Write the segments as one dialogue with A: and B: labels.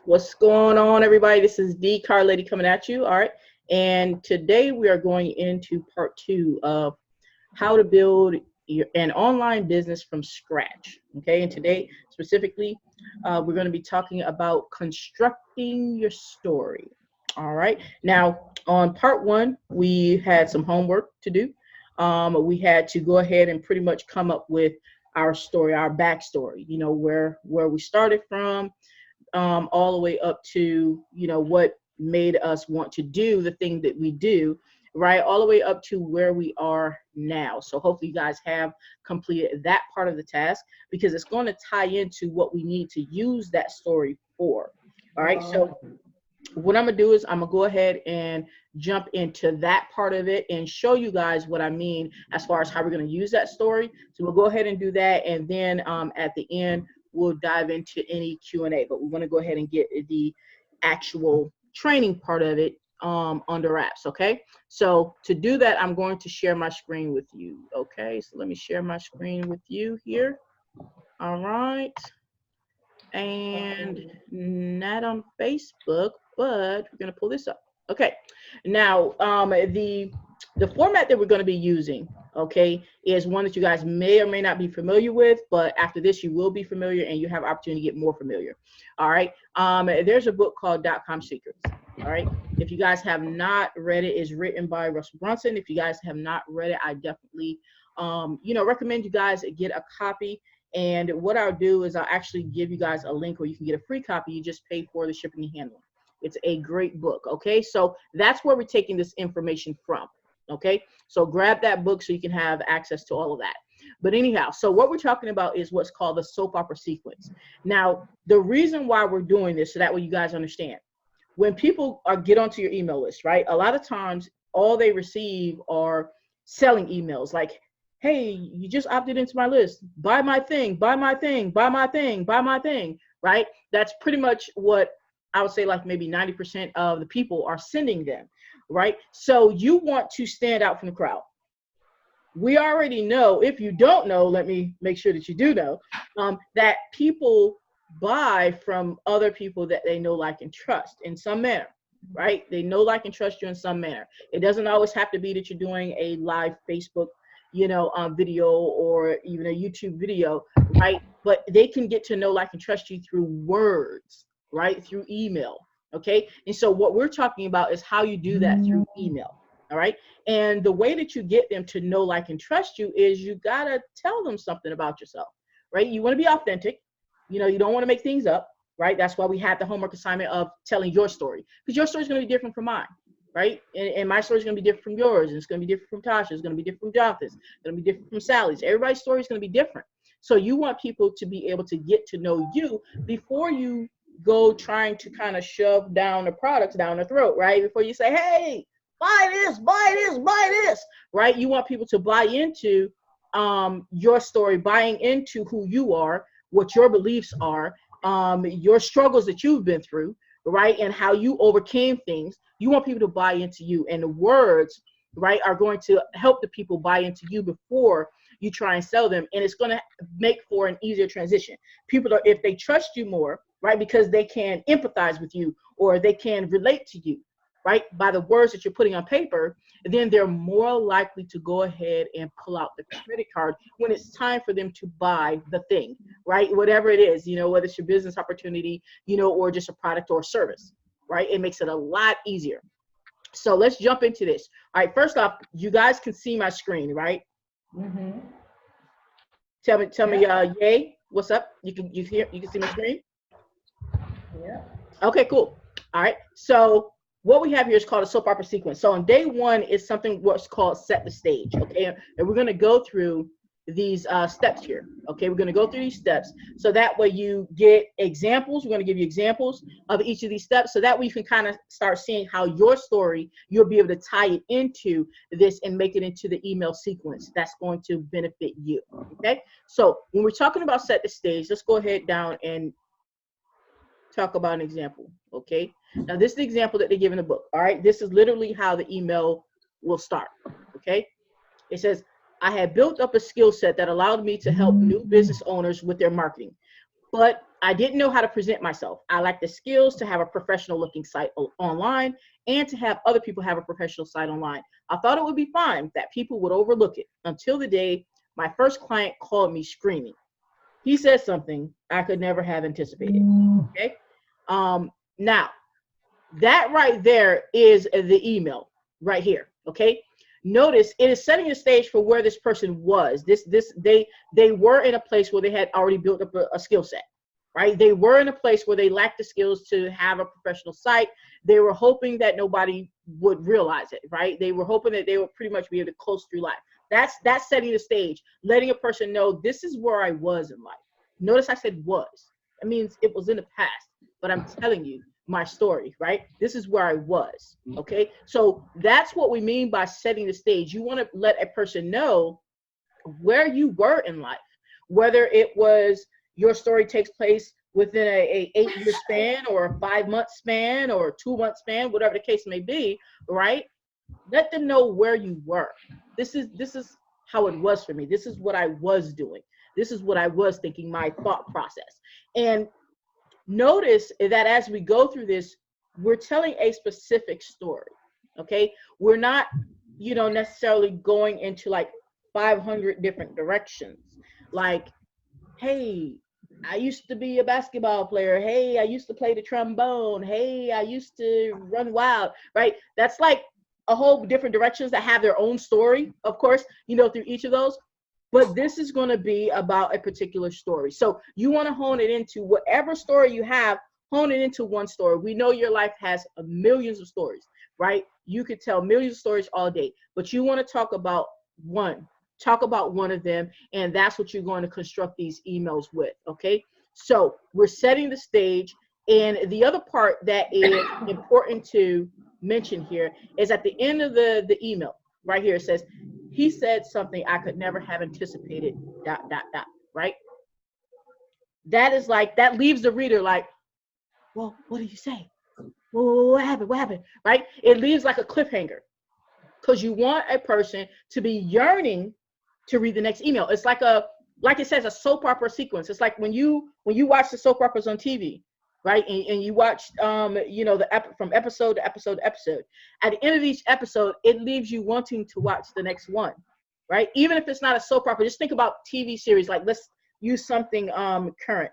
A: What's going on, everybody? This is D Car Lady coming at you. All right. And today we are going into part 2 of how to build an online business from scratch. Okay. And today, specifically, we're going to be talking about constructing your story. All right. Now, on part 1, we had some homework to do. We had to go ahead and pretty much come up with our story, our backstory, where we started from, all the way up to, what made us want to do the thing that we do, right? All the way up to where we are now. So hopefully you guys have completed that part of the task, because it's going to tie into what we need to use that story for. All right. So what I'm going to do is I'm going to go ahead and jump into that part of it and show you guys what I mean as far as how we're going to use that story. So we'll go ahead and do that. And then at the end, we'll dive into any Q&A, but we're going to go ahead and get the actual training part of it under wraps. Okay. So to do that, I'm going to share my screen with you. Okay. So let me share my screen with you here. All right. And not on Facebook, but we're going to pull this up. Okay. Now, the format that we're going to be using, okay, is one that you guys may or may not be familiar with, but after this, you will be familiar and you have opportunity to get more familiar. All right. There's a book called DotCom Secrets. All right. If you guys have not read it, it's written by Russell Brunson. If you guys have not read it, I definitely, recommend you guys get a copy. And what I'll do is I'll actually give you guys a link where you can get a free copy. You just pay for the shipping and handling. It's a great book. Okay. So that's where we're taking this information from. Okay. So grab that book so you can have access to all of that. But anyhow, so what we're talking about is what's called the soap opera sequence. Now, the reason why we're doing this, so that way you guys understand, when people get onto your email list, right? A lot of times all they receive are selling emails like, hey, you just opted into my list. Buy my thing, buy my thing, buy my thing, buy my thing, right? That's pretty much what I would say, like maybe 90% of the people are sending them, right? So you want to stand out from the crowd. We already know, if you don't know, let me make sure that you do know, that people buy from other people that they know, like, and trust in some manner, right? They know, like, and trust you in some manner. It doesn't always have to be that you're doing a live Facebook video or even a YouTube video, right? But they can get to know, like, and trust you through words, right? Through email. Okay. And so what we're talking about is how you do that through email. All right. And the way that you get them to know, like, and trust you is you got to tell them something about yourself, right? You want to be authentic. You don't want to make things up, right? That's why we had the homework assignment of telling your story, because your story is going to be different from mine. Right? And my story is going to be different from yours. And it's going to be different from Tasha. It's going to be different from Jonathan's. It's going to be different from Sally's. Everybody's story is going to be different. So you want people to be able to get to know you before you go trying to kind of shove down the products down their throat, right? Before you say, hey, buy this, buy this, buy this, right? You want people to buy into your story, buying into who you are, what your beliefs are, your struggles that you've been through, right? And how you overcame things. You want people to buy into you, and the words, right, are going to help the people buy into you before you try and sell them. And it's going to make for an easier transition. People are, if they trust you more, right, because they can empathize with you or they can relate to you, right, by the words that you're putting on paper, then they're more likely to go ahead and pull out the credit card when it's time for them to buy the thing, right? Whatever it is, whether it's your business opportunity, or just a product or service, right? It makes it a lot easier. So let's jump into this. All right, first off, you guys can see my screen, right?
B: Mm-hmm.
A: Tell me, yay, what's up? You can see my screen?
B: Yeah.
A: Okay, cool. All right, so what we have here is called a soap opera sequence. So on day 1 is something what's called set the stage, okay? And we're going to go through these steps here, okay? We're going to go through these steps so that way you get examples. We're going to give you examples of each of these steps so that way you can kind of start seeing how your story, you'll be able to tie it into this and make it into the email sequence that's going to benefit you, okay? So when we're talking about set the stage, let's go ahead down and talk about an example, okay? Now, this is the example that they give in the book, all right? This is literally how the email will start, okay? It says, I had built up a skill set that allowed me to help new business owners with their marketing. but I didn't know how to present myself. I lacked the skills to have a professional looking site online and to have other people have a professional site online. I thought it would be fine that people would overlook it until the day my first client called me screaming. He said something I could never have anticipated. Okay. Now that right there is the email right here. Okay. Notice it is setting the stage for where this person was. They were in a place where they had already built up a skill set, right? They were in a place where they lacked the skills to have a professional site. They were hoping that nobody would realize it, right? They were hoping that they would pretty much be able to coast through life. That's setting the stage, letting a person know this is where I was in life. Notice I said was. It means it was in the past, but I'm telling you my story, right? This is where I was, okay? So that's what we mean by setting the stage. You want to let a person know where you were in life, whether it was your story takes place within a 8-year span or a 5-month span or a 2-month span, whatever the case may be, right? Let them know where you were. This is how it was for me. This is what I was doing. This is what I was thinking, my thought process. And notice that as we go through this, we're telling a specific story, okay? We're not, necessarily going into like 500 different directions. Like, hey, I used to be a basketball player. Hey, I used to play the trombone. Hey, I used to run wild, right? That's like a whole different directions that have their own story, of course, through each of those. But this is going to be about a particular story. So you want to hone it into whatever story you have, hone it into one story. We know your life has millions of stories, right? You could tell millions of stories all day, but you want to talk about one. Talk about one of them, and that's what you're going to construct these emails with, okay? So we're setting the stage, and the other part that is important to mention here is at the end of the email, right here, it says, he said something I could never have anticipated, ... right? That is like, that leaves the reader like, well, what did you say? Well, what happened? What happened? Right? It leaves like a cliffhanger because you want a person to be yearning to read the next email. It's like like it says, a soap opera sequence. It's like when you watch the soap operas on TV, right? And you watch, from episode to episode to episode. At the end of each episode, it leaves you wanting to watch the next one, right? Even if it's not a soap opera, just think about TV series. Like, let's use something current,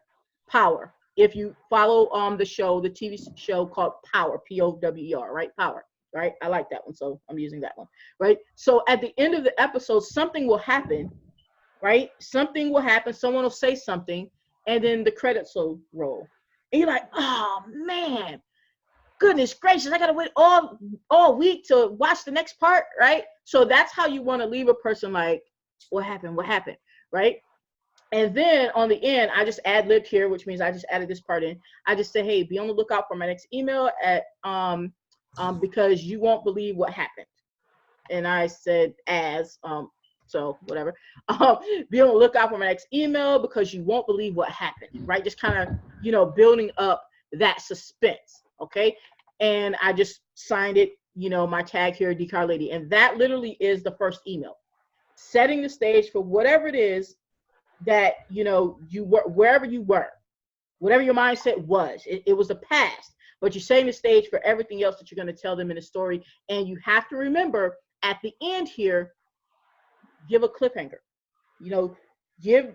A: Power. If you follow the TV show called Power, Power, right? Power, right? I like that one, so I'm using that one, right? So at the end of the episode, something will happen, right? Something will happen. Someone will say something, and then the credits will roll. And you're like, oh man, goodness gracious, I gotta wait all week to watch the next part, right? So that's how you want to leave a person like, what happened, right? And then on the end, I just ad-libbed here, which means I just added this part in. I just say, hey, be on the lookout for my next email at because you won't believe what happened. And I said so whatever. Be on the lookout for my next email because you won't believe what happened, right? Just kind of, building up that suspense, okay? And I just signed it, my tag here, Decar Lady. And that literally is the first email. Setting the stage for whatever it is that, you were, wherever you were, whatever your mindset was. It was the past, but you're setting the stage for everything else that you're going to tell them in the story. And you have to remember at the end here, give a cliffhanger,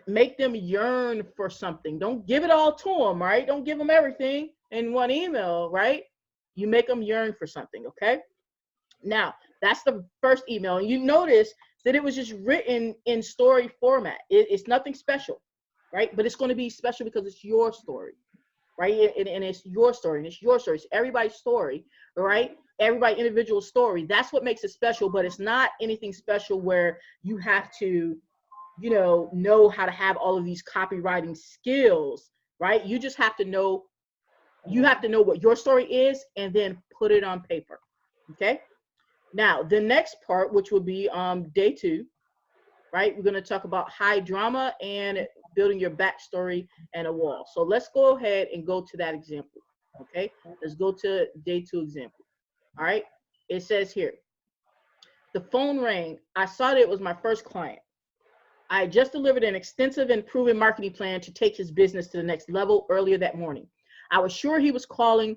A: make them yearn for something. Don't give it all to them, right? Don't give them everything in one email, right? You make them yearn for something, okay? Now, that's the first email. And you notice that it was just written in story format. It's nothing special, right? But it's going to be special because it's your story, right? And it's your story, and it's your story. It's everybody's story, right? Everybody individual story. That's what makes it special, but it's not anything special where you have to, know how to have all of these copywriting skills, right? You just have to know, what your story is and then put it on paper, okay? Now, the next part, which will be day 2, right? We're going to talk about high drama and building your backstory and a wall. So let's go ahead and go to that example, okay? Let's go to day 2 example. All right, it says here, the phone rang. I saw that it was my first client. I just delivered an extensive and proven marketing plan to take his business to the next level earlier that morning. I was sure he was calling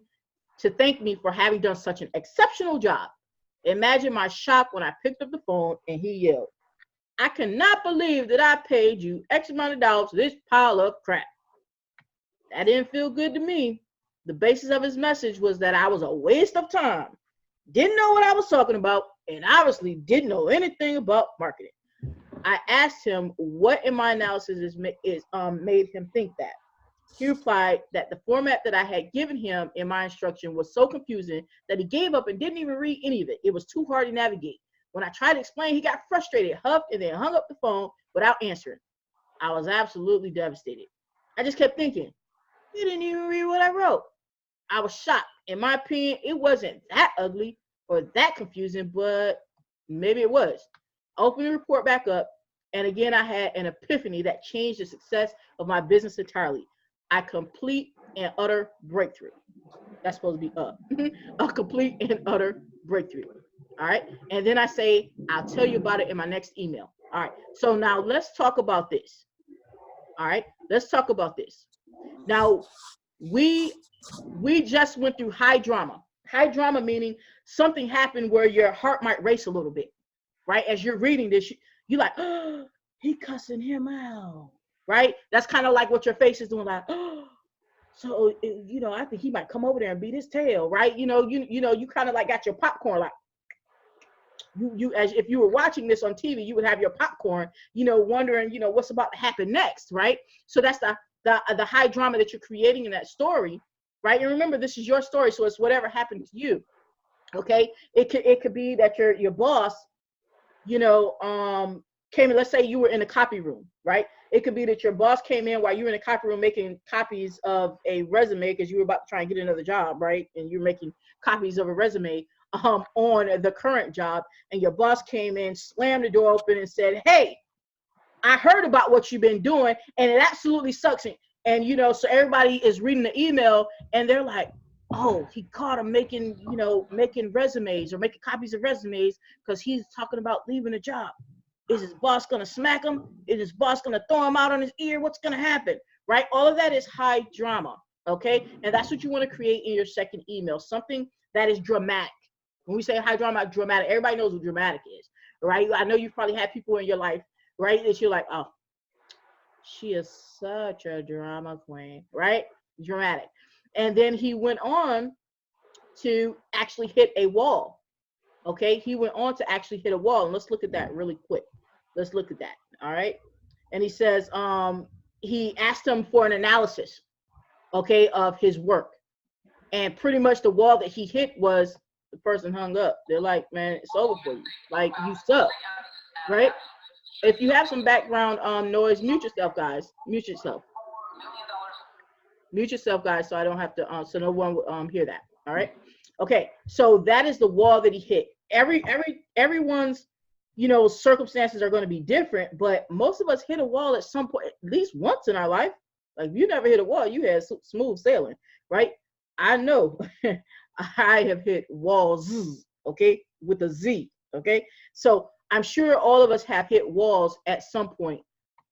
A: to thank me for having done such an exceptional job. Imagine my shock when I picked up the phone and he yelled, I cannot believe that I paid you X amount of dollars for this pile of crap. That didn't feel good to me. The basis of his message was that I was a waste of time, didn't know what I was talking about, and obviously didn't know anything about marketing. I asked him what in my analysis made him think that. He replied that the format that I had given him in my instruction was so confusing that he gave up and didn't even read any of it. It was too hard to navigate. When I tried to explain, he got frustrated, huffed, and then hung up the phone without answering. I was absolutely devastated. I just kept thinking, you didn't even read what I wrote. I was shocked. In my opinion, it wasn't that ugly or that confusing, but maybe it was. I opened the report back up, and again, I had an epiphany that changed the success of my business entirely. A complete and utter breakthrough. That's supposed to be a complete and utter breakthrough. All right. And then I say, I'll tell you about it in my next email. All right. So now let's talk about this. All right. Let's talk about this. Now, we just went through high drama. High drama meaning something happened where your heart might race a little bit, right? As you're reading this, you're like, oh, he cussing him out, right? That's kind of like what your face is doing, like, oh, so, you know, I think he might come over there and beat his tail, right? You know, you kind of like got your popcorn, like, as if you were watching this on TV, you would have your popcorn, you know, wondering, you know, what's about to happen next, right? So that's the high drama that you're creating in that story, right? And remember, this is your story, so it's whatever happened to you, okay? It could be that your boss, you know, came in. Let's say you were in a copy room, right? It could be that your boss came in while you were in a copy room making copies of a resume because you were about to try and get another job, right? And you're making copies of a resume on the current job, and your boss came in, slammed the door open, and said, "Hey, I heard about what you've been doing, and it absolutely sucks." And you know, so everybody is reading the email, and they're like, "Oh, he caught him making resumes or making copies of resumes because he's talking about leaving a job. Is his boss gonna smack him? Is his boss gonna throw him out on his ear? What's gonna happen?" Right? All of that is high drama. Okay, and that's what you want to create in your second email. Something that is dramatic. When we say high drama, dramatic, everybody knows what dramatic is, right? I know you've probably had people in your life, right, that you're like, oh, she is such a drama queen, right? Dramatic. And then he went on to actually hit a wall. Okay, he went on to actually hit a wall. And let's look at that really quick. Let's look at that. All right. And he says, he asked him for an analysis, okay, of his work. And pretty much the wall that he hit was the person hung up. They're like, man, it's over for you. Like, you suck, right? If you have some background noise, mute yourself, guys. Mute yourself. Mute yourself, guys, so I don't have to, so no one will hear that. All right. Okay. So that is the wall that he hit. Everyone's, you know, circumstances are going to be different, but most of us hit a wall at some point, at least once in our life. Like, if you never hit a wall, you had smooth sailing, right? I know I have hit walls, okay, with a Z, okay? So I'm sure all of us have hit walls at some point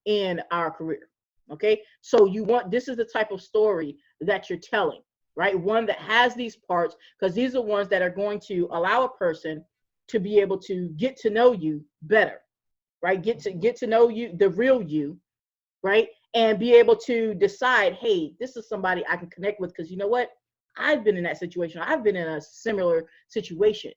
A: in our career, okay? So this is the type of story that you're telling, right? One that has these parts, because these are ones that are going to allow a person to be able to get to know you better, right? Get to know you, the real you, right? And be able to decide, hey, this is somebody I can connect with, because you know what? I've been in that situation. I've been in a similar situation,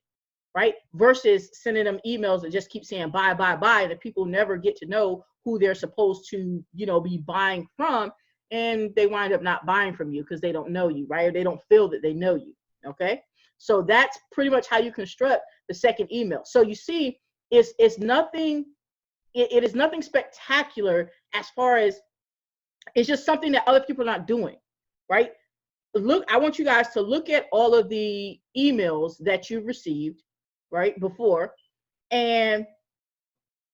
A: right? Versus sending them emails that just keep saying bye, bye, bye, and the people never get to know who they're supposed to, you know, be buying from, and they wind up not buying from you because they don't know you, right? Or they don't feel that they know you, okay? So that's pretty much how you construct the second email. So you see, it's nothing, it is nothing spectacular as far as, it's just something that other people are not doing, right? Look, I want you guys to look at all of the emails that you've received, right, before, and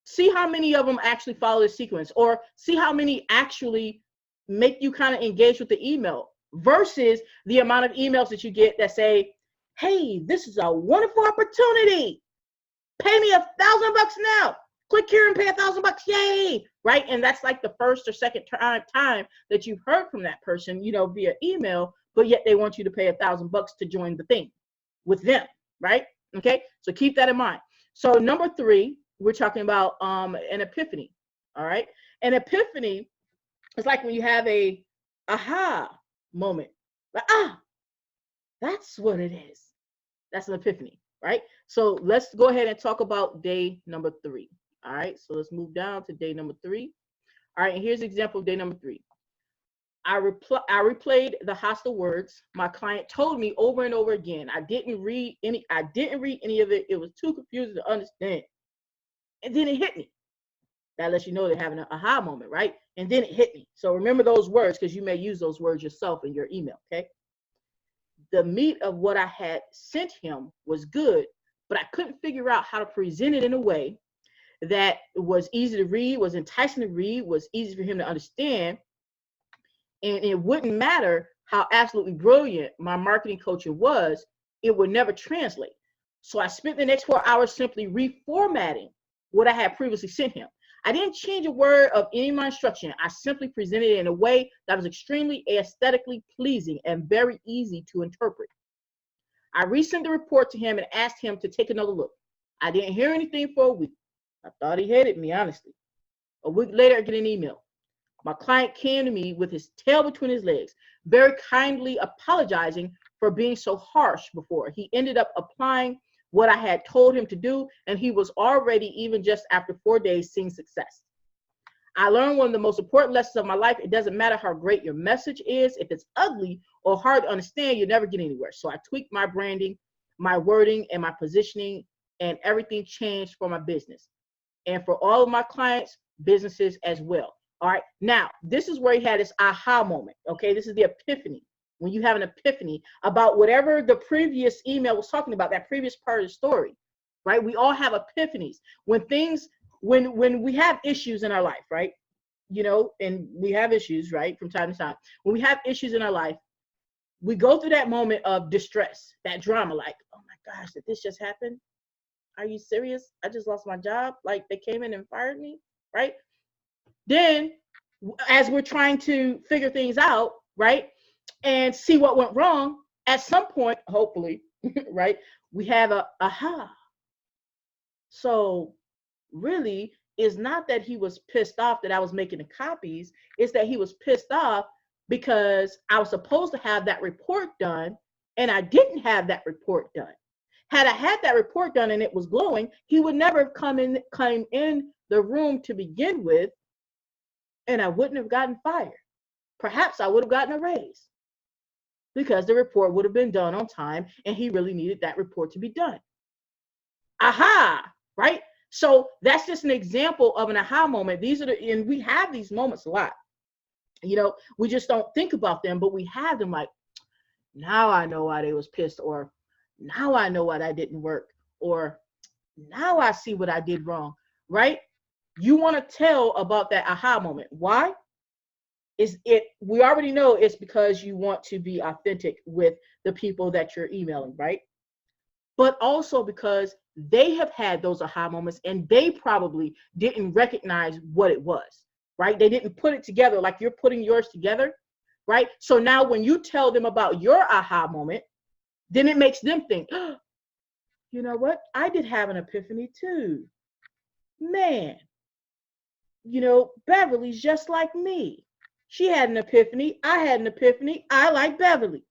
A: see how many of them actually follow the sequence, or see how many actually make you kind of engage with the email versus the amount of emails that you get that say, hey, this is a wonderful opportunity. Pay me $1,000 now. click here and pay $1,000, yay, right? And that's like the first or second time that you've heard from that person, via email, but yet they want you to pay $1,000 to join the thing with them, right? Okay, so keep that in mind. So number 3, we're talking about an epiphany. All right, an epiphany is like when you have a aha moment, like, that's what it is. That's an epiphany, right? So let's go ahead and talk about day number 3. All right, so let's move down to day number 3. All right, and here's an example of day number 3. I replayed the hostile words my client told me over and over again. I didn't read any of it. It was too confusing to understand. And then it hit me. That lets you know they're having an aha moment, right? And then it hit me. So remember those words, because you may use those words yourself in your email, okay? The meat of what I had sent him was good, but I couldn't figure out how to present it in a way that was easy to read, was enticing to read, was easy for him to understand. And it wouldn't matter how absolutely brilliant my marketing coaching was, it would never translate. So I spent the next 4 hours simply reformatting what I had previously sent him. I didn't change a word of any of my instruction. I simply presented it in a way that was extremely aesthetically pleasing and very easy to interpret. I resent the report to him and asked him to take another look. I didn't hear anything for a week. I thought he hated me, honestly. A week later, I get an email. My client came to me with his tail between his legs, very kindly apologizing for being so harsh before. He ended up applying what I had told him to do, and he was already, even just after 4 days, seeing success. I learned one of the most important lessons of my life. It doesn't matter how great your message is. If it's ugly or hard to understand, you'll never get anywhere. So I tweaked my branding, my wording, and my positioning, and everything changed for my business and for all of my clients' businesses as well. All right. Now, this is where he had his aha moment. Okay. This is the epiphany. When you have an epiphany about whatever the previous email was talking about, that previous part of the story, right? We all have epiphanies when we have issues in our life, right? And we have issues, right? From time to time, when we have issues in our life, we go through that moment of distress, that drama, like, oh my gosh, did this just happen? Are you serious? I just lost my job. Like, they came in and fired me, right? Then, as we're trying to figure things out, right, and see what went wrong, at some point, hopefully, right, we have a aha. So really, it's not that he was pissed off that I was making the copies. It's that he was pissed off because I was supposed to have that report done, and I didn't have that report done. Had I had that report done and it was glowing, he would never have come in the room to begin with, and I wouldn't have gotten fired. Perhaps I would have gotten a raise because the report would have been done on time, and he really needed that report to be done. Aha, right? So that's just an example of an aha moment. And we have these moments a lot. We just don't think about them, but we have them, like, now I know why they was pissed, or now I know why that didn't work, or now I see what I did wrong, right? You want to tell about that aha moment. Why? We already know it's because you want to be authentic with the people that you're emailing, right? But also because they have had those aha moments and they probably didn't recognize what it was, right? They didn't put it together like you're putting yours together, right? So now when you tell them about your aha moment, then it makes them think, oh, you know what? I did have an epiphany too. Man, Beverly's just like me. She had an epiphany. I had an epiphany. I like Beverly.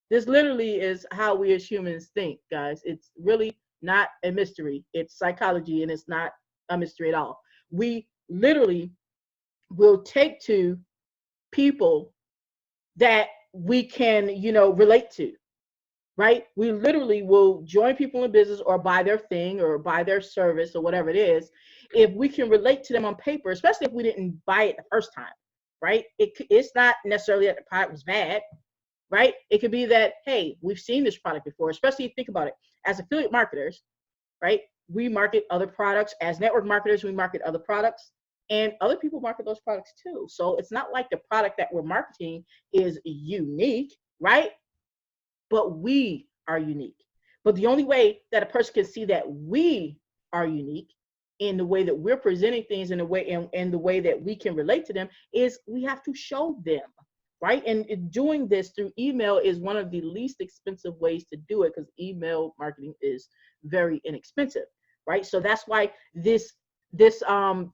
A: This literally is how we as humans think, guys. It's really not a mystery. It's psychology, and it's not a mystery at all. We literally will take to people that we can, relate to, right? We literally will join people in business or buy their thing or buy their service or whatever it is. If we can relate to them on paper, especially if we didn't buy it the first time, right? It's not necessarily that the product was bad, right? It could be that, hey, we've seen this product before, especially if you think about it. As affiliate marketers, right? We market other products. As network marketers, we market other products, and other people market those products too. So it's not like the product that we're marketing is unique, right? But we are unique. But the only way that a person can see that we are unique in the way that we're presenting things, in the way and the way that we can relate to them, is we have to show them, right? And doing this through email is one of the least expensive ways to do it, because email marketing is very inexpensive, right? So that's why this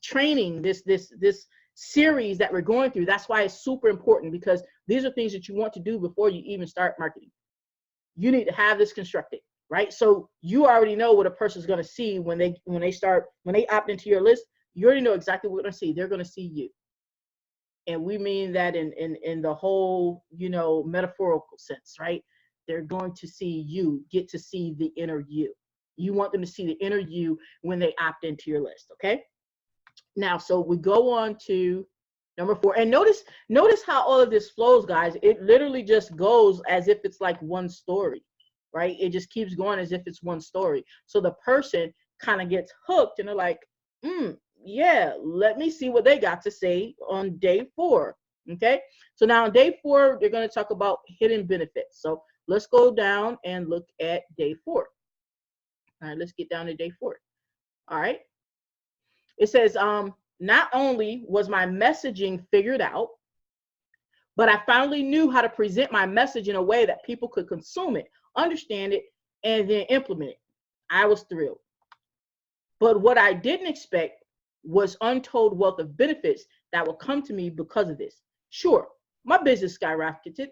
A: training, this series that we're going through, that's why it's super important, because these are things that you want to do before you even start marketing. You need to have this constructed, right? So you already know what a person's going to see when they opt into your list. You already know exactly what they're going to see. They're going to see you. And we mean that in the whole, metaphorical sense, right? They're going to see you, get to see the inner you. You want them to see the inner you when they opt into your list, okay? Now, so we go on to number 4. And notice how all of this flows, guys. It literally just goes as if it's like one story, right? It just keeps going as if it's one story. So the person kind of gets hooked and they're like, yeah, let me see what they got to say on day 4. Okay. So now on day 4, they're going to talk about hidden benefits. So let's go down and look at day 4. All right, let's get down to day 4. All right. It says, not only was my messaging figured out, but I finally knew how to present my message in a way that people could consume it, understand it, and then implement it. I was thrilled. But what I didn't expect was untold wealth of benefits that will come to me because of this. Sure, my business skyrocketed,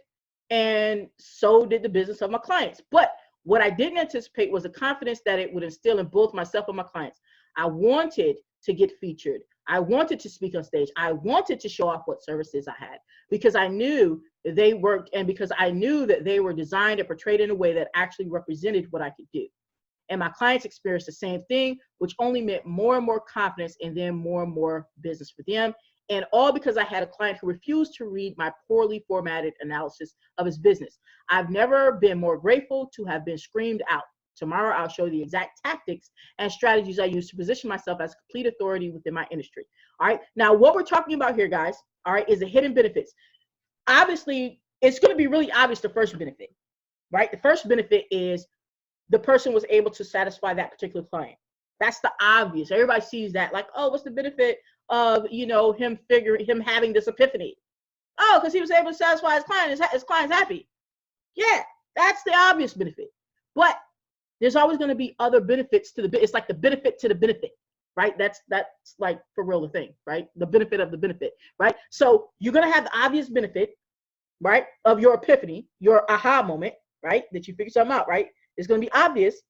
A: and so did the business of my clients. But what I didn't anticipate was the confidence that it would instill in both myself and my clients. I wanted to get featured. I wanted to speak on stage. I wanted to show off what services I had, because I knew they worked, and because I knew that they were designed and portrayed in a way that actually represented what I could do. And my clients experienced the same thing, which only meant more and more confidence and then more and more business for them. And all because I had a client who refused to read my poorly formatted analysis of his business. I've never been more grateful to have been screamed out. Tomorrow, I'll show you the exact tactics and strategies I use to position myself as complete authority within my industry. All right. Now, what we're talking about here, guys, all right, is the hidden benefits. Obviously, it's going to be really obvious the first benefit, right? The first benefit is the person was able to satisfy that particular client. That's the obvious. Everybody sees that, like, oh, what's the benefit of, him having this epiphany? Oh, because he was able to satisfy his client. His client's happy. Yeah, that's the obvious benefit. But there's always going to be other benefits to it's like the benefit to the benefit, right? That's like for real the thing, right? The benefit of the benefit, right? So you're going to have the obvious benefit, right, of your epiphany, your aha moment, right, that you figure something out, right? It's going to be obvious,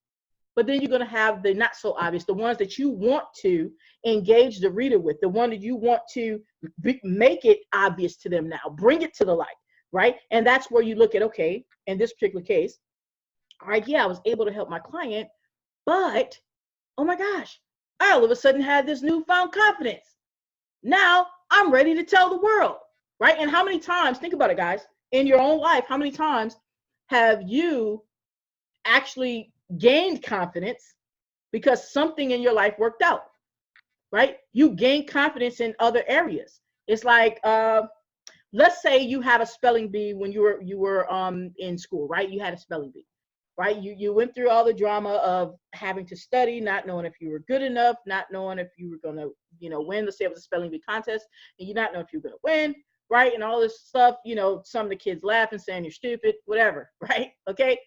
A: but then you're going to have the not so obvious, the ones that you want to engage the reader with, the one that you want to make it obvious to them now, bring it to the light, right? And that's where you look at, okay, in this particular case, all right, yeah, I was able to help my client, but, oh my gosh, I all of a sudden had this newfound confidence. Now I'm ready to tell the world, right? And how many times, think about it, guys, in your own life, how many times have you actually gained confidence because something in your life worked out, right? You gain confidence in other areas. It's like, let's say you have a spelling bee when you were in school, right? You had a spelling bee, right? You went through all the drama of having to study, not knowing if you were good enough, not knowing if you were gonna, win. Let's say it was a spelling bee contest, and you not know if you're gonna win, right? And all this stuff, some of the kids laughing, saying you're stupid, whatever, right? Okay.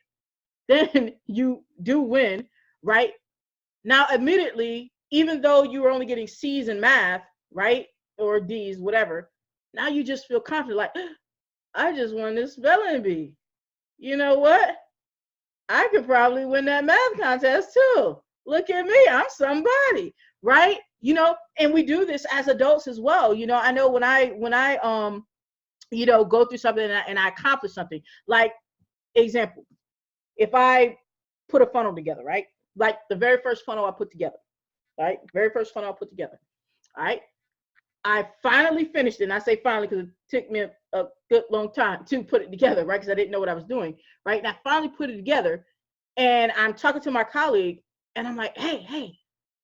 A: Then you do win, right? Now, immediately, even though you were only getting C's in math, right, or D's, whatever, now you just feel confident, like, I just won this spelling bee. You know what? I could probably win that math contest too. Look at me, I'm somebody, right? And we do this as adults as well. I know when I go through something and I accomplish something, like, example, if I put a funnel together, right? Like the very first funnel I put together, right? Very first funnel I put together, all right? I finally finished it, and I say finally because it took me a good long time to put it together, right? Because I didn't know what I was doing, right? And I finally put it together, and I'm talking to my colleague, and I'm like, hey,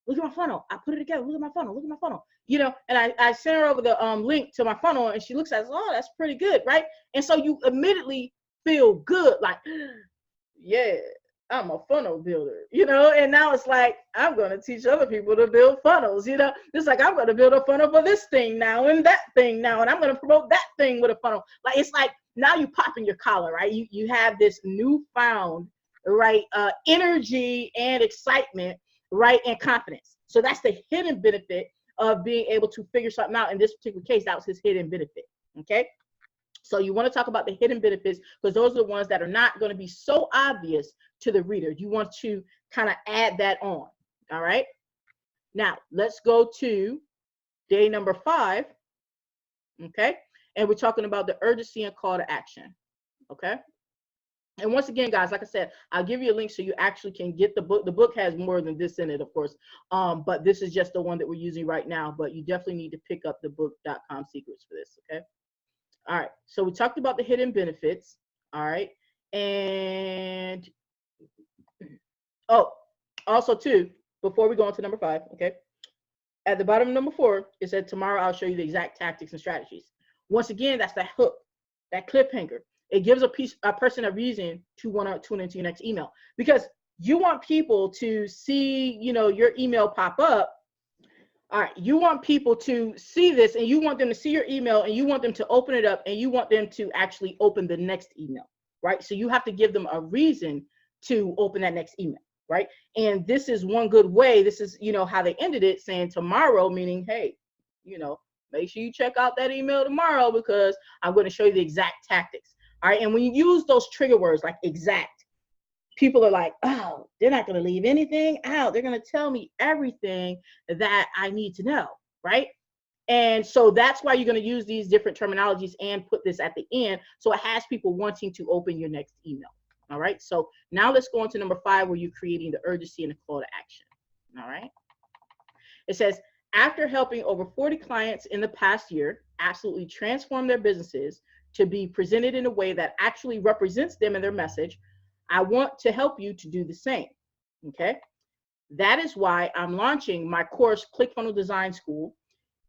A: look at my funnel. I put it together. Look at my funnel. And I sent her over the link to my funnel, and she looks at it, oh, that's pretty good, right? And so you immediately feel good, like, yeah, I'm a funnel builder, you know, and now it's like, I'm going to teach other people to build funnels, you know, it's like, I'm going to build a funnel for this thing now and that thing now, and I'm going to promote that thing with a funnel. Like, it's like, now you pop in your collar, right? You have this newfound, right, energy and excitement, right, and confidence. So that's the hidden benefit of being able to figure something out. In this particular case, that was his hidden benefit, okay? So you want to talk about the hidden benefits, because those are the ones that are not going to be so obvious to the reader. You want to kind of add that on, all right? Now, let's go to day number 5, okay? And we're talking about the urgency and call to action, okay? And once again, guys, like I said, I'll give you a link so you actually can get the book. The book has more than this in it, of course, but this is just the one that we're using right now. But you definitely need to pick up the book .com Secrets for this, okay? All right, so we talked about the hidden benefits, all right? And, oh, also too, before we go on to number 5, okay? At the bottom of number 4, it said, tomorrow I'll show you the exact tactics and strategies. Once again, that's that hook, that cliffhanger. It gives a person a reason to want to tune into your next email, because you want people to see, you know, your email pop up. All right, you want people to see this, and you want them to see your email, and you want them to open it up, and you want them to actually open the next email, right? So you have to give them a reason to open that next email, right? And this is one good way. This is, you know, how they ended it, saying tomorrow, meaning, hey, you know, make sure you check out that email tomorrow, because I'm going to show you the exact tactics. All right, and when you use those trigger words like exact, people are like, oh, they're not going to leave anything out. They're going to tell me everything that I need to know, right? And so that's why you're going to use these different terminologies and put this at the end, so it has people wanting to open your next email. All right, so now let's go on to number 5, where you're creating the urgency and the call to action. All right, it says, after helping over 40 clients in the past year absolutely transform their businesses to be presented in a way that actually represents them and their message, I want to help you to do the same, okay? That is why I'm launching my course, ClickFunnels Design School.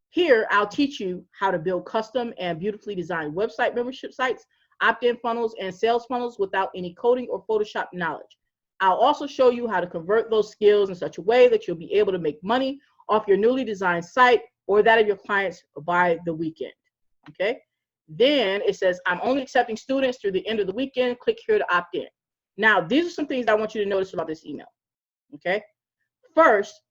A: Here, I'll teach you how to build custom and beautifully designed website membership sites, opt-in funnels, and sales funnels without any coding or Photoshop knowledge. I'll also show you how to convert those skills in such a way that you'll be able to make money off your newly designed site or that of your clients by the weekend, okay? Then it says, I'm only accepting students through the end of the weekend. Click here to opt in. Now, these are some things I want you to notice about this email, okay? First,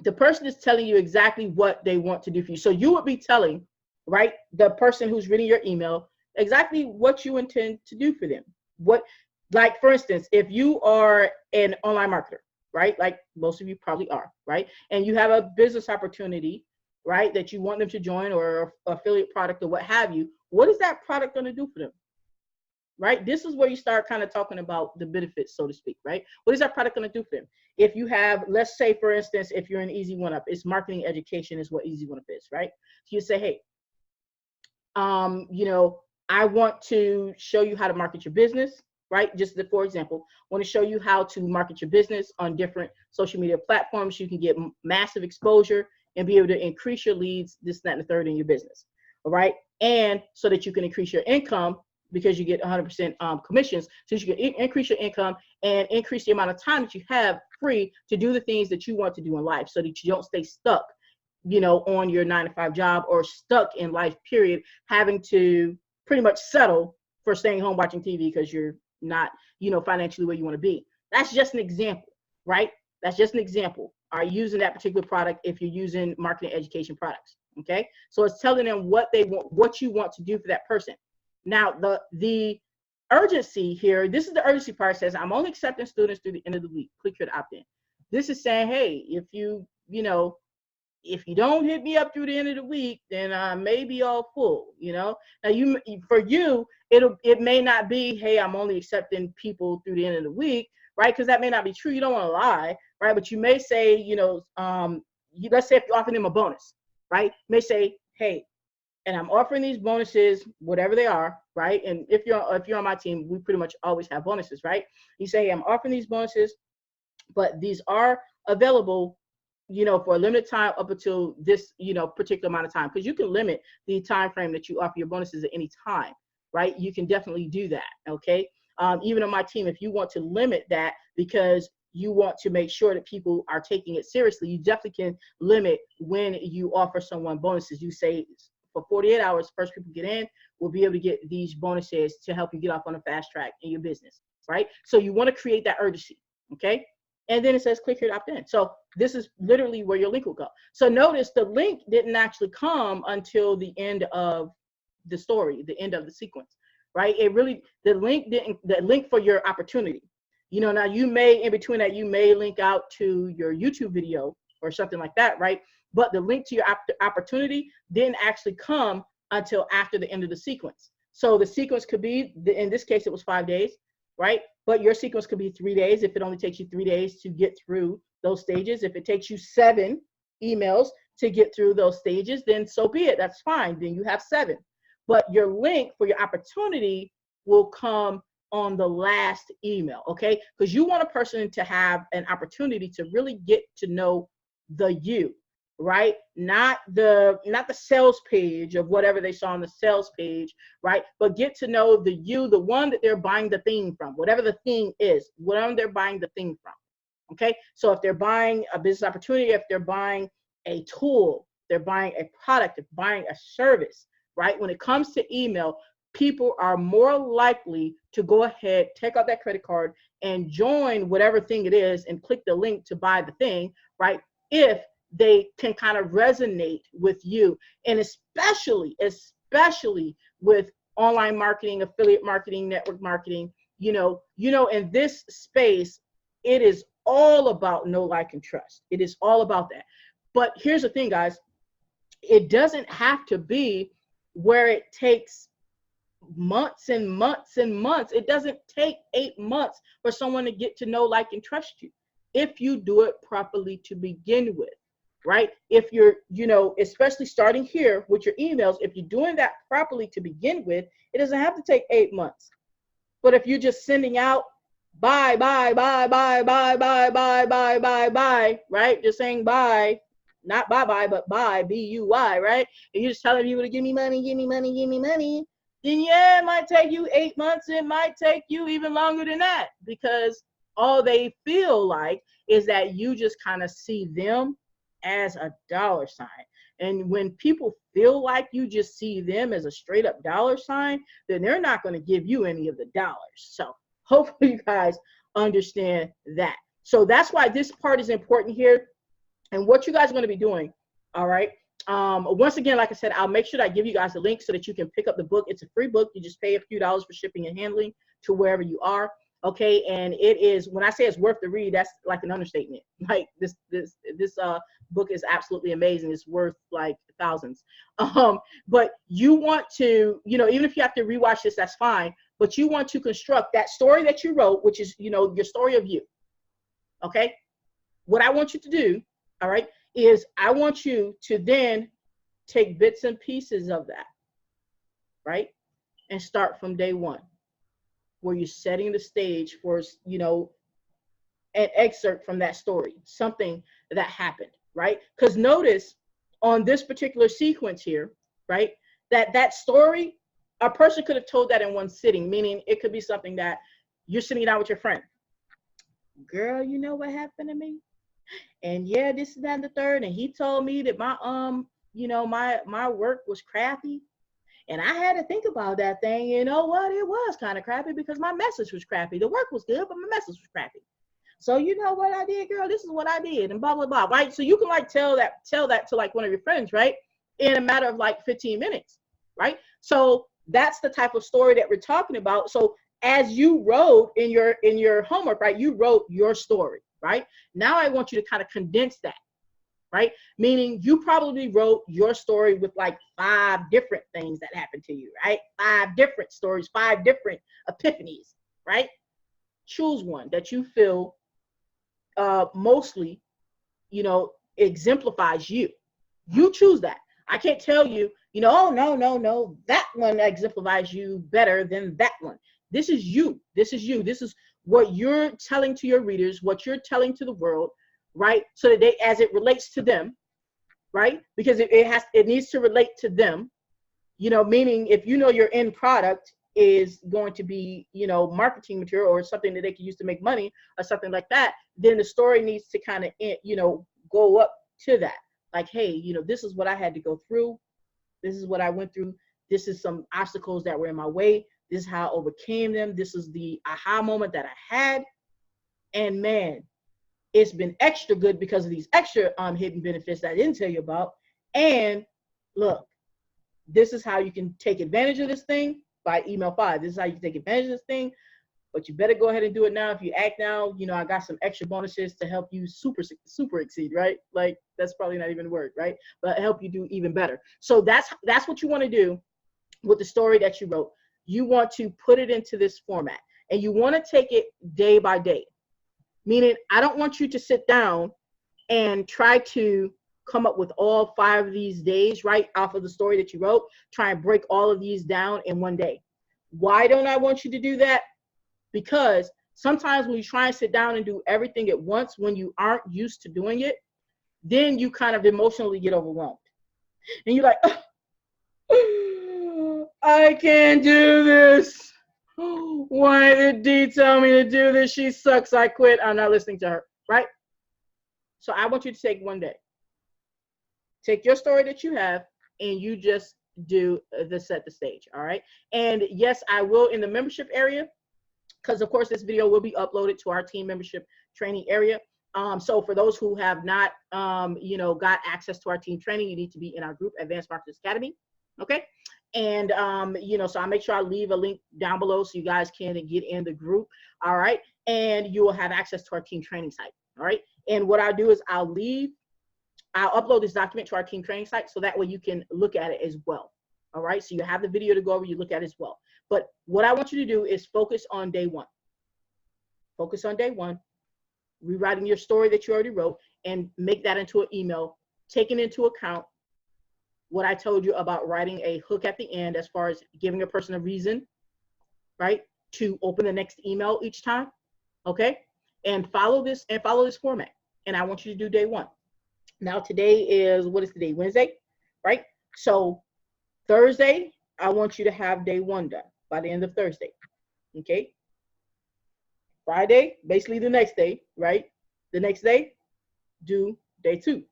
A: the person is telling you exactly what they want to do for you. So you would be telling, right, the person who's reading your email exactly what you intend to do for them. What, like, for instance, if you are an online marketer, right, like most of you probably are, right, and you have a business opportunity, right, that you want them to join, or affiliate product or what have you, what is that product going to do for them? Right? This is where you start kind of talking about the benefits, so to speak, right? What is that product going to do for them? If you have, let's say, for instance, if you're an Easy One Up, it's marketing education is what Easy One Up is, right? So you say, hey, you know, I want to show you how to market your business, right? Just for example, I want to show you how to market your business on different social media platforms. You can get massive exposure and be able to increase your leads, this, that, and the third in your business, all right? And so that you can increase your income, because you get 100% commissions, so you can increase your income and increase the amount of time that you have free to do the things that you want to do in life, so that you don't stay stuck, you know, on your 9-to-5 job, or stuck in life, period, having to pretty much settle for staying home watching TV because you're not, you know, financially where you want to be. That's just an example, right? That's just an example. Are you using that particular product if you're using marketing education products, okay? So it's telling them what they want, what you want to do for that person. Now, the urgency here, this is the urgency part. Says, I'm only accepting students through the end of the week. Click here to opt in. This is saying, hey, if you know, if you don't hit me up through the end of the week, then I may be all full, you know. Now, for you, it may not be, hey, I'm only accepting people through the end of the week, right? Because that may not be true. You don't want to lie, right? But you may say, you know, let's say if you offer them a bonus, right? You may say, hey, and I'm offering these bonuses, whatever they are, right? And if you're on my team, we pretty much always have bonuses, right? You say, I'm offering these bonuses, but these are available, you know, for a limited time up until this, you know, particular amount of time, because you can limit the time frame that you offer your bonuses at any time, right? You can definitely do that, okay? Even on my team, if you want to limit that because you want to make sure that people are taking it seriously, you definitely can limit when you offer someone bonuses. You say for 48 hours, first people get in, will be able to get these bonuses to help you get off on a fast track in your business, right? So you want to create that urgency, okay? And then it says click here to opt in. So this is literally where your link will go. So notice the link didn't actually come until the end of the story, the end of the sequence, right? It really, the link for your opportunity. You know, now you may, in between that, you may link out to your YouTube video or something like that, right? But the link to your opportunity didn't actually come until after the end of the sequence. So the sequence could be, in this case, it was 5 days, right? But your sequence could be 3 days if it only takes you 3 days to get through those stages. If it takes you 7 emails to get through those stages, then so be it. That's fine. Then you have 7. But your link for your opportunity will come on the last email, okay? Because you want a person to have an opportunity to really get to know the you, right? Not the sales page of whatever they saw on the sales page, right? But get to know the you, the one that they're buying the thing from, whatever the thing is, whatever they're buying the thing from, okay? So if they're buying a business opportunity, if they're buying a tool, they're buying a product, they're buying a service, right? When it comes to email, people are more likely to go ahead, take out that credit card and join whatever thing it is and click the link to buy the thing, right? If they can kind of resonate with you. And especially with online marketing, affiliate marketing, network marketing, you know, in this space, it is all about know, like, and trust. It is all about that. But here's the thing, guys, it doesn't have to be where it takes months and months and months. It doesn't take 8 months for someone to get to know, like, and trust you if you do it properly to begin with, right? If you're, you know, especially starting here with your emails, if you're doing that properly to begin with, it doesn't have to take 8 months. But if you're just sending out bye, bye, bye, bye, bye, bye, bye, bye, bye, bye, right? Just saying bye, not bye bye, but bye, B-U-Y, right? And you're just telling people to give me money, give me money, give me money. Then yeah, it might take you 8 months. It might take you even longer than that, because all they feel like is that you just kind of see them as a dollar sign. And when people feel like you just see them as a straight up dollar sign, then they're not going to give you any of the dollars. So hopefully you guys understand that. So that's why this part is important here. And what you guys are going to be doing, all right? Once again, like I said, I'll make sure that I give you guys a link so that you can pick up the book. It's a free book. You just pay a few dollars for shipping and handling to wherever you are. Okay, and it is, when I say it's worth the read, that's like an understatement. Like this book is absolutely amazing. It's worth like thousands. But you want to, you know, even if you have to rewatch this, that's fine. But you want to construct that story that you wrote, which is, you know, your story of you. Okay, what I want you to do, all right, is I want you to then take bits and pieces of that, right, and start from day one, where you're setting the stage for, you know, an excerpt from that story, something that happened, right? Because notice on this particular sequence here, right, that story, a person could have told that in one sitting, meaning it could be something that you're sitting down with your friend. Girl, you know what happened to me? And yeah, this is that and the third, and he told me that my you know, my work was crappy. And I had to think about that thing. You know what? It was kind of crappy because my message was crappy. The work was good, but my message was crappy. So you know what I did, girl? This is what I did, and blah, blah, blah, right? So you can like tell that to like one of your friends, right? In a matter of like 15 minutes, right? So that's the type of story that we're talking about. So as you wrote in your homework, right? You wrote your story, right? Now I want you to kind of condense that. Right? Meaning you probably wrote your story with like 5 different things that happened to you, right? 5 different stories, 5 different epiphanies, right? Choose one that you feel mostly, you know, exemplifies you. You choose that. I can't tell you, you know, oh, no, that one exemplifies you better than that one. This is you. This is you. This is what you're telling to your readers, what you're telling to the world, right? So that they, as it relates to them, right? Because it needs to relate to them, you know, meaning if you know your end product is going to be, you know, marketing material or something that they can use to make money or something like that, then the story needs to kind of, you know, go up to that. Like, hey, you know, this is what I had to go through. This is what I went through. This is some obstacles that were in my way. This is how I overcame them. This is the aha moment that I had. And man, it's been extra good because of these extra hidden benefits that I didn't tell you about. And look, this is how you can take advantage of this thing by email 5. This is how you can take advantage of this thing, but you better go ahead and do it now. If you act now, you know, I got some extra bonuses to help you super exceed, right? Like, that's probably not even a word, right? But help you do even better. So that's what you want to do with the story that you wrote. You want to put it into this format, and you want to take it day by day. Meaning, I don't want you to sit down and try to come up with all 5 of these days, right, off of the story that you wrote. Try and break all of these down in one day. Why don't I want you to do that? Because sometimes when you try and sit down and do everything at once, when you aren't used to doing it, then you kind of emotionally get overwhelmed. And you're like, oh, I can't do this. Why did Dee tell me to do this? She sucks. I quit. I'm not listening to her, right? So I want you to take one day. Take your story that you have, and you just do the set the stage, all right? And yes, I will in the membership area, because of course this video will be uploaded to our team membership training area. So for those who have not, you know, got access to our team training, you need to be in our group, Advanced Marketers Academy, okay? And, you know, so I'll make sure I leave a link down below so you guys can get in the group, all right? And you will have access to our team training site, all right? And what I'll do is I'll upload this document to our team training site so that way you can look at it as well, all right? So you have the video to go over, you look at it as well. But what I want you to do is focus on day one. Focus on day one, rewriting your story that you already wrote, and make that into an email, taking into account what I told you about writing a hook at the end as far as giving a person a reason, right, to open the next email each time, okay? And follow this format. And I want you to do day one. Now today is, what is today? Wednesday, right? So Thursday, I want you to have day one done by the end of Thursday, okay? Friday, basically the next day, right? The next day, do day 2.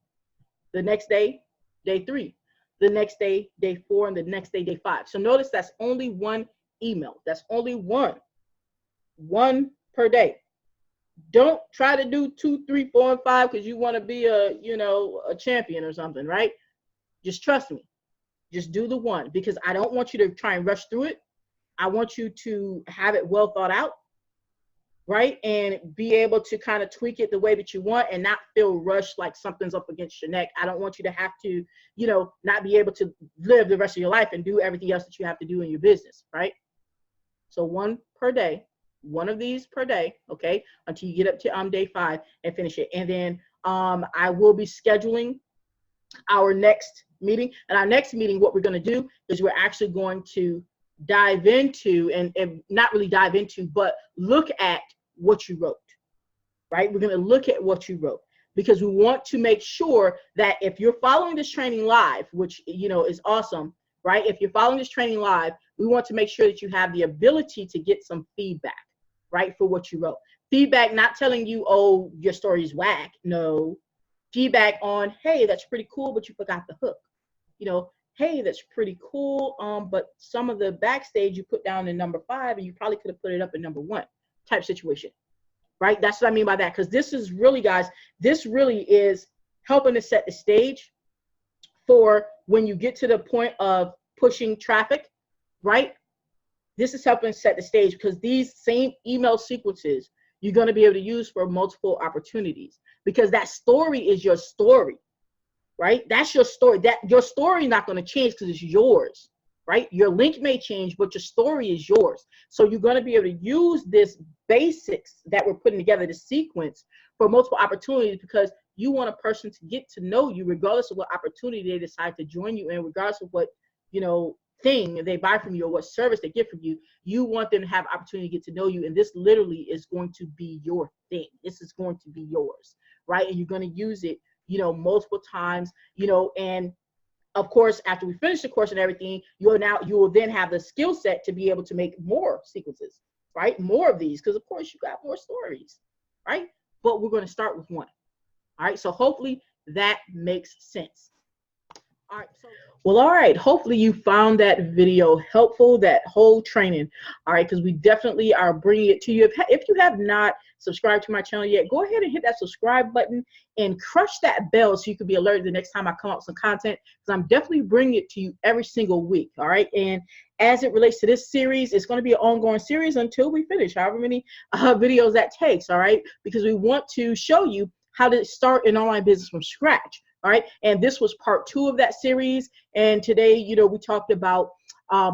A: The next day, day 3. The next day, day 4, and the next day, day 5. So notice that's only one email. That's only one per day. Don't try to do 2, 3, 4, and 5 because you want to be a, you know, a champion or something, right? Just trust me. Just do the one, because I don't want you to try and rush through it. I want you to have it well thought out, right? And be able to kind of tweak it the way that you want and not feel rushed like something's up against your neck. I don't want you to have to, you know, not be able to live the rest of your life and do everything else that you have to do in your business, right? So one per day, one of these per day, okay, until you get up to day 5 and finish it. And then I will be scheduling our next meeting. And our next meeting, what we're going to do is we're actually going to dive into, and not really dive into, but look at what you wrote, right? We're going to look at what you wrote, because we want to make sure that if you're following this training live, which, you know, is awesome, right? If you're following this training live, we want to make sure that you have the ability to get some feedback, right, for what you wrote. Feedback, not telling you, oh, your story is whack. No. Feedback on, hey, that's pretty cool, but you forgot the hook. You know, hey, that's pretty cool, but some of the backstage you put down in number 5, and you probably could have put it up in number 1 type situation, right? That's what I mean by that, because this is really, guys, this really is helping to set the stage for when you get to the point of pushing traffic, right? This is helping set the stage, because these same email sequences you're going to be able to use for multiple opportunities, because that story is your story, right? That's your story. That your story is not going to change because it's yours, right? Your link may change, but your story is yours. So you're going to be able to use this basics that we're putting together, the sequence, for multiple opportunities, because you want a person to get to know you regardless of what opportunity they decide to join you in, regardless of what, you know, thing they buy from you or what service they get from you. You want them to have opportunity to get to know you, and this literally is going to be your thing. This is going to be yours, right? And you're going to use it, you know, multiple times, you know, and of course, after we finish the course and everything, you will then have the skill set to be able to make more sequences, right? More of these, because of course you got more stories, right? But we're going to start with one. All right. So hopefully that makes sense. All right. Well, all right. Hopefully you found that video helpful, that whole training. All right. Because we definitely are bringing it to you. If you have not subscribed to my channel yet, go ahead and hit that subscribe button and crush that bell so you can be alerted the next time I come out with some content, because I'm definitely bringing it to you every single week. All right. And as it relates to this series, it's going to be an ongoing series until we finish, however many videos that takes. All right. Because we want to show you how to start an online business from scratch. All right, and this was part 2 of that series. And today, we talked about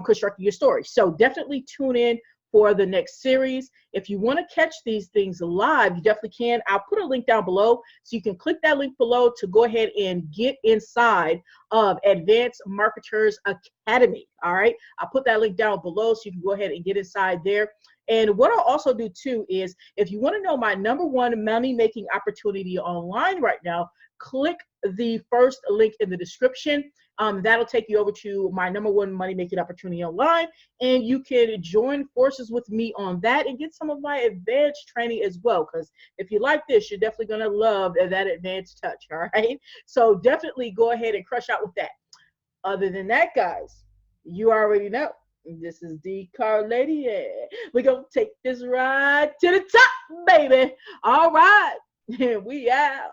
A: constructing your story. So definitely tune in for the next series. If you want to catch these things live, you definitely can. I'll put a link down below, so you can click that link below to go ahead and get inside of Advanced Marketers Academy. All right, I'll put that link down below so you can go ahead and get inside there. And what I'll also do too is, if you want to know my #1 money-making opportunity online right now, click the first link in the description. That'll take you over to my #1 money-making opportunity online, and you can join forces with me on that and get some of my advanced training as well. Because if you like this, you're definitely going to love that advanced touch. All right, so definitely go ahead and crush out with that. Other than that, guys, you already know. This is D Car Lady. We're going to take this ride to the top, baby. All right. We out.